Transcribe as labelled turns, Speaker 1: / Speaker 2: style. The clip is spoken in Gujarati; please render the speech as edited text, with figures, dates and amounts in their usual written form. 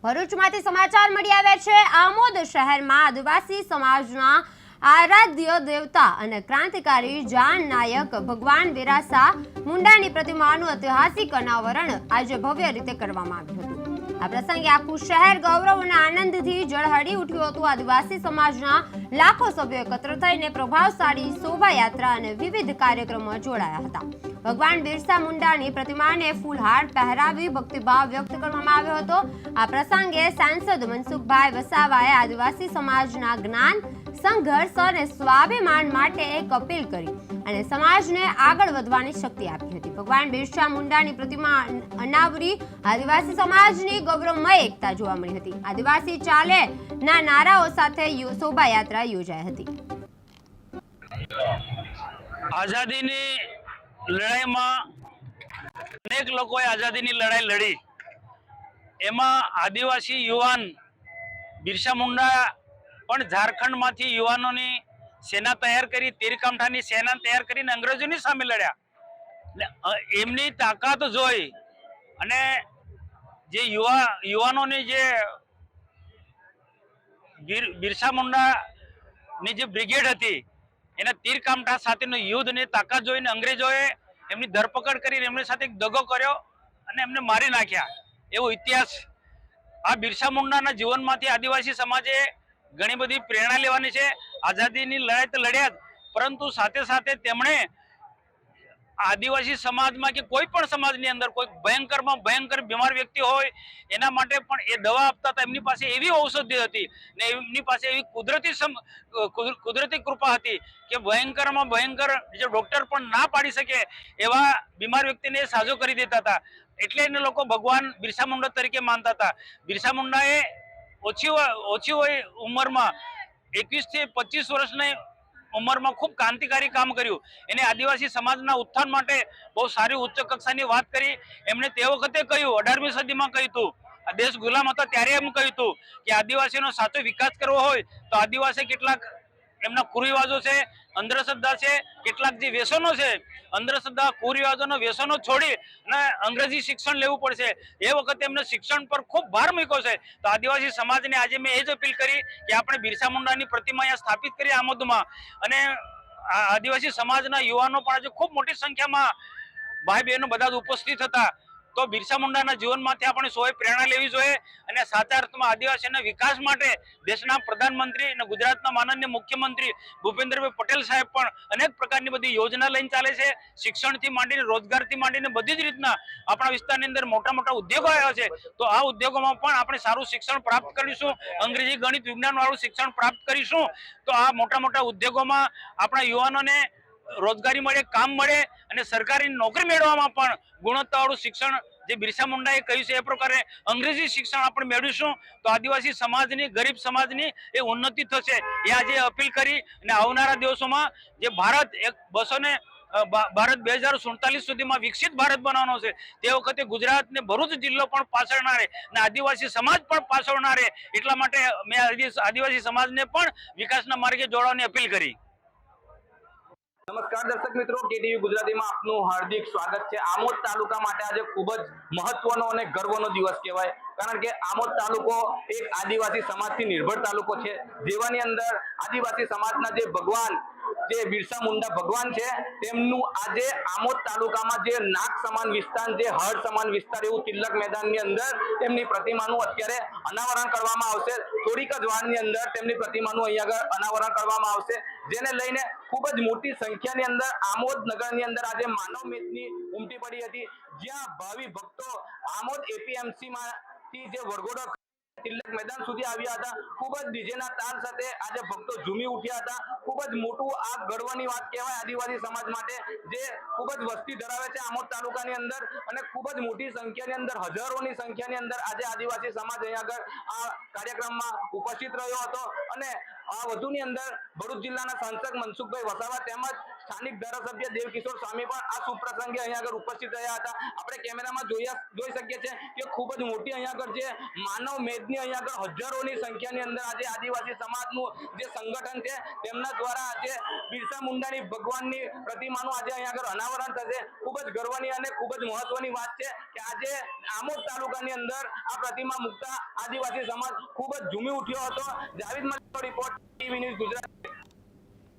Speaker 1: ભરૂચમાંથી સમાચાર મળી આવ્યા છે। આમોદ શહેરમાં આદિવાસી સમાજના આરાધ્ય દેવતા અને ક્રાંતિકારી જાન નાયક ભગવાન બિરસા મુંડાની પ્રતિમાનું ઐતિહાસિક અનાવરણ આજે ભવ્ય રીતે કરવામાં આવ્યું હતું। આ પ્રસંગે આખું શહેર ગૌરવ અને આનંદથી ઝળહળી ઉઠ્યું હતું। આદિવાસી સમાજના લાખો સભ્યો એકત્ર થઈને પ્રભાવશાળી શોભાયાત્રા અને વિવિધ કાર્યક્રમોમાં જોડાયા હતા। ભગવાન બિરસા મુંડાની પ્રતિમાને ફૂલહાર પહેરાવી ભક્તિભાવ વ્યક્ત કરવામાં આવ્યો હતો। આ પ્રસંગે સાંસદ મનસુખભાઈ વસાવાએ આદિવાસી સમાજના જ્ઞાન, સંઘર્ષ અને સ્વાભિમાન માટે એક અપીલ કરી અને સમાજને આગળ વધવાની શક્તિ આપી હતી। ભગવાન બિરસા મુંડાની પ્રતિમા અનાવરી આદિવાસી સમાજની ગૌરવમય એકતા જોવા મળી હતી। આદિવાસી ચાલે ના નારાઓ સાથે શોભાયાત્રા યોજાઈ હતી।
Speaker 2: આઝાદીની લડાઈમાં અનેક લોકોએ આઝાદીની લડાઈ લડી, એમાં આદિવાસી યુવાન બિરસા મુંડા પણ ઝારખંડમાંથી યુવાનોની સેના તૈયાર કરી, તીરકામઠાની સેના તૈયાર કરીને અંગ્રેજોની સામે લડ્યા। એમની તાકાત જોઈ અને જે યુવાનોની જે બિરસા મુંડાની જે બ્રિગેડ હતી એના તીરકામઠા સાથેનું યુદ્ધની તાકાત જોઈને અંગ્રેજોએ એમની ધરપકડ કરી એમની સાથે એક દગો કર્યો અને એમને મારી નાખ્યા। એવો ઇતિહાસ આ બિરસા મુંડાના જીવનમાંથી આદિવાસી સમાજે ઘણી બધી પ્રેરણા લેવાની છે। આઝાદીની લડાઈ તો લડ્યા જ, પરંતુ સાથે સાથે તેમણે આદિવાસી સમાજમાં કે કોઈ પણ સમાજની અંદર કોઈ ભયંકરમાં ભયંકર બીમાર વ્યક્તિ હોય એના માટે પણ એ દવા આપતા હતા। એમની પાસે એવી ઔષધિ હતી ને એમની પાસે એવી કુદરતી કૃપા હતી કે ભયંકરમાં ભયંકર જે ડોક્ટર પણ ના પાડી શકે એવા બીમાર વ્યક્તિને સાજો કરી દેતા હતા। એટલે એને લોકો ભગવાન બિરસા મુંડા તરીકે માનતા હતા। બિરસા મુંડાએ ઓછી ઉંમરમાં 21 થી 25 વર્ષની ઉંમરમાં ખૂબ ક્રાંતિકારી કામ કર્યું। એને આદિવાસી સમાજના ઉત્થાન માટે બહુ સારી ઉચ્ચ કક્ષાની વાત કરી। એમણે તે વખતે કહ્યું, 18મી સદીમાં કહ્યું હતું, આ દેશ ગુલામ હતો ત્યારે એમ કહ્યું હતું કે આદિવાસીનો સાચો વિકાસ કરવો હોય તો આદિવાસી કેટલાક એમના કુરિવાજો છે, અંધશ્રદ્ધા છે, કેટલાક જે વ્યસનો છે, અંધશ્રદ્ધા કુરિવાજોના વ્યસનો છોડી અને અંગ્રેજી શિક્ષણ લેવું પડશે। એ વખતે એમને શિક્ષણ પર ખૂબ ભાર મૂક્યો છે। તો આદિવાસી સમાજને આજે મેં એ જ અપીલ કરી કે આપણે બિરસા મુંડાની પ્રતિમા અહીંયા સ્થાપિત કરી આમોદમાં, અને આદિવાસી સમાજના યુવાનો પણ આજે ખૂબ મોટી સંખ્યામાં ભાઈ બહેનો બધા ઉપસ્થિત હતા। તો બિરસા મુંડાના જીવનમાંથી આપણે સૌએ પ્રેરણા લેવી જોઈએ અને સાચા અર્થમાં આદિવાસીના વિકાસ માટે દેશના પ્રધાનમંત્રી અને ગુજરાતના માનનીય મુખ્યમંત્રી ભૂપેન્દ્રભાઈ પટેલ સાહેબ પણ અનેક પ્રકારની બધી યોજના લઈને ચાલે છે। શિક્ષણથી માંડીને, રોજગારથી માંડીને બધી જ રીતના આપણા વિસ્તારની અંદર મોટા મોટા ઉદ્યોગો આવ્યા છે। તો આ ઉદ્યોગોમાં પણ આપણે સારું શિક્ષણ પ્રાપ્ત કરીશું, અંગ્રેજી, ગણિત, વિજ્ઞાન વાળું શિક્ષણ પ્રાપ્ત કરીશું તો આ મોટા મોટા ઉદ્યોગોમાં આપણા યુવાનોને રોજગારી મળે, કામ મળે અને સરકારી નોકરી મેળવવામાં પણ ગુણવત્તાવાળું શિક્ષણ જે બિરસા મુંડાએ કહ્યું છે એ પ્રકારે અંગ્રેજી શિક્ષણ આપણે મેળવીશું તો આદિવાસી સમાજની, ગરીબ સમાજની એ ઉન્નતિ થશે। એ આજે અપીલ કરી અને આવનારા દિવસોમાં જે ભારત ભારત 2047 સુધીમાં વિકસિત ભારત બનાવવાનો છે તે વખતે ગુજરાત ને ભરૂચ જિલ્લો પણ પાછળ ના રહે અને આદિવાસી સમાજ પણ પાછળ ના રહે, એટલા માટે મેં આદિવાસી સમાજને પણ વિકાસના માર્ગે જોડવાની અપીલ કરી।
Speaker 3: નમસ્કાર દર્શક મિત્રો, કેટીવી ગુજરાતીમાં આપનું હાર્દિક સ્વાગત છે। આમોદ તાલુકા માટે આજે ખૂબ જ મહત્વનો અને ગર્વનો દિવસ કહેવાય, કારણ કે આમોદ તાલુકો એક આદિવાસી સમાજથી નિર્ભર તાલુકો છે, જેવાની અંદર આદિવાસી સમાજના જે ભગવાન, જે બિરસા મુંડા ભગવાન છે તેમનું આજે આમોદ તાલુકામાં જે નાક સમાન વિસ્તાર, જે હળ સમાન વિસ્તાર એવું તિલક મેદાનની અંદર તેમની પ્રતિમાનું અત્યારે અનાવરણ કરવામાં આવશે। થોડીક જ વારની અંદર તેમની પ્રતિમાનું અહીંયા આગળ અનાવરણ કરવામાં આવશે, જેને લઈને ખૂબ જ મોટી સંખ્યાની અંદર આમોદ નગરની અંદર આજે માનવ મેદની ઉમટી પડી હતી, જ્યાં ભાવિ ભક્તો આમોદ એપીએમસી માંથી જે વરઘોડો તિલક મેદાન સુધી આવ્યા હતા। ખૂબ જ ડીજેના તાલ સાથે આજે ભક્તો ઝૂમી ઉઠ્યા હતા। ખૂબ જ મોટું આ ગર્વની વાત કહેવાય આદિવાસી સમાજ માટે, જે ખૂબ જ વસ્તી ધરાવે છે આમોદ તાલુકાની અંદર, અને ખૂબ જ મોટી સંખ્યાની અંદર, હજારોની સંખ્યાની અંદર આજે આદિવાસી સમાજ અહીંયા આગળ આ કાર્યક્રમમાં ઉપસ્થિત રહ્યો હતો। અને આ વધુની અંદર ભરૂચ જિલ્લાના સાંસદ મનસુખભાઈ વસાવા તેમજ સ્થાનિક ધારાસભ્ય દેવકિશોર સ્વામી પણ આ શુભ પ્રસંગે અહીંયા આગળ ઉપસ્થિત રહ્યા હતા. આપણે કેમેરામાં જોઈ શકીએ છીએ કે ખૂબ જ મોટી અહીંયા આગળ જે માનવ મેદની અહીંયા આગળ હજારોની સંખ્યાની અંદર આજે આદિવાસી સમાજનું જે સંગઠન છે તેમના દ્વારા આજે બિરસા મુંડાની ભગવાનની પ્રતિમાનું આજે અહીંયા આગળ અનાવરણ થશે. ખૂબ જ ગર્વની અને ખૂબ જ મહત્વની વાત છે કે આજે આમોદ તાલુકાની અંદર આ પ્રતિમા મૂકતા આદિવાસી સમાજ ખૂબ જ ઝૂમી ઉઠ્યો હતો. જાવેદ મલિકનો રિપોર્ટ ટીવી ન્યૂઝ ગુજરાત.